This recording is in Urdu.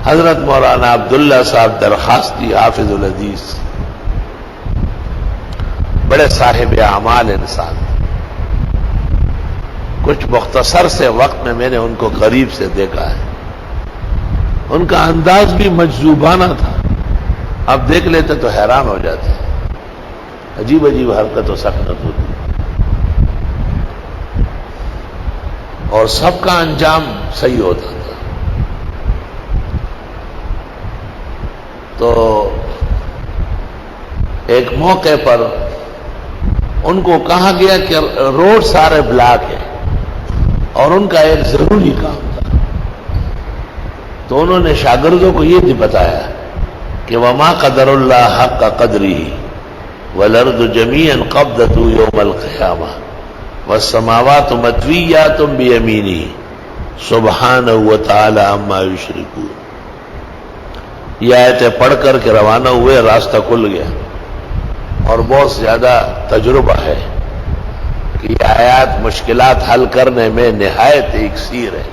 حضرت مولانا عبداللہ صاحب درخواستی حافظ الحدیث، بڑے صاحب اعمال انسان، کچھ مختصر سے وقت میں میں نے ان کو قریب سے دیکھا ہے. ان کا انداز بھی مجذوبانہ تھا، اب دیکھ لیتے تو حیران ہو جاتے. عجیب عجیب حرکت و سکنت ہوتی اور سب کا انجام صحیح ہوتا تھا. تو ایک موقع پر ان کو کہا گیا کہ روڈ سارے بلاک ہیں اور ان کا ایک ضروری کام تھا. تو انہوں نے شاگردوں کو یہ بتایا کہ وما قدر اللہ حق قدرہ والارض جميعا قبضته يوم القيامة والسماوات مطویات بیمینہ سبحانہ وتعالی عما یشرکون. یہ آیتیں پڑھ کر کے روانہ ہوئے، راستہ کھل گیا. اور بہت زیادہ تجربہ ہے کہ یہ آیات مشکلات حل کرنے میں نہایت اکثیر ہے.